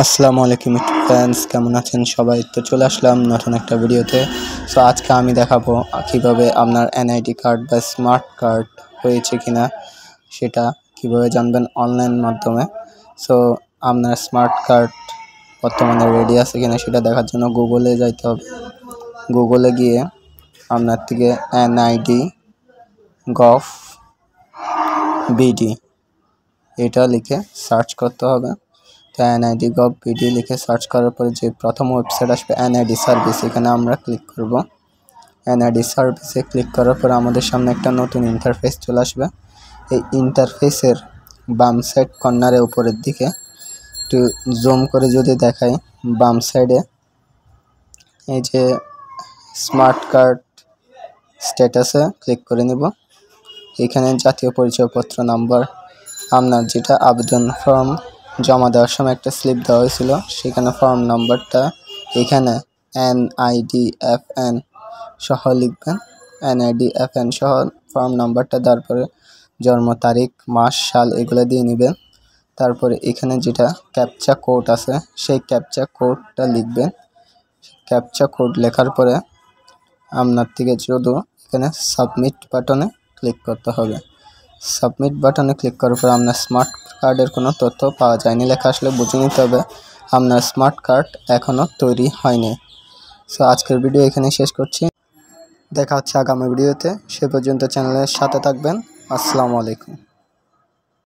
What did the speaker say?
আসসালামু আলাইকুম ফ্রেন্ডস, কেমন আছেন সবাই? তো চলে আসলাম নতুন একটা ভিডিওতে। সো আজকে আমি দেখাবো কিভাবে আপনার এনআইডি কার্ড বা স্মার্ট কার্ড হয়েছে কিনা সেটা কিভাবে জানবেন অনলাইন মাধ্যমে। সো আপনার স্মার্ট কার্ড বর্তমানে রেডি আছে কিনা সেটা দেখার জন্য গুগলে যাইতে হবে। গুগলে গিয়ে আপনার থেকে NID.gov.bd এটা লিখে সার্চ করতে হবে। তো NID.gov.bd লিখে সার্চ করার পরে যে প্রথম ওয়েবসাইট আসবে এনআইডি সার্ভিস, এখানে আমরা ক্লিক করব। এনআইডি সার্ভিসে ক্লিক করার পরে আমাদের সামনে একটা নতুন ইন্টারফেস চলে আসবে। এই ইন্টারফেসের বাম সাইড কর্নারে উপরের দিকে একটু জুম করে যদি দেখাই, বাম সাইডে এই যে স্মার্ট কার্ড স্ট্যাটাসে ক্লিক করে নিব। এখানে জাতীয় পরিচয়পত্র নাম্বার, আপনার যেটা আবেদন ফর্ম জমা দেওয়ার সময় একটা স্লিপ দেওয়া হয়েছিল, সেখানে ফর্ম নাম্বারটা এখানে NIDFN সহ লিখবেন। NIDFN সহ ফর্ম নাম্বারটা, তারপরে জন্ম তারিখ, মাস, সাল এগুলো দিয়ে নেবেন। তারপরে এখানে যেটা ক্যাপচা কোড আছে সেই ক্যাপচা কোডটা লিখবেন। ক্যাপচা কোড লেখার পরে আপনার থেকে শুধু এখানে সাবমিট বাটনে ক্লিক করতে হবে। সাবমিট বাটনে ক্লিক করার পর আপনার স্মার্ট কার্ডের কোনো তথ্য পাওয়া যায়নি লেখা আসলে বুঝে নিতে হবে আপনার স্মার্ট কার্ড এখনও তৈরি হয়নি। সো আজকের ভিডিও এখানে শেষ করছি, দেখা হচ্ছে আগামী ভিডিওতে। সে পর্যন্ত চ্যানেলের সাথে থাকবেন। আসসালামু আলাইকুম।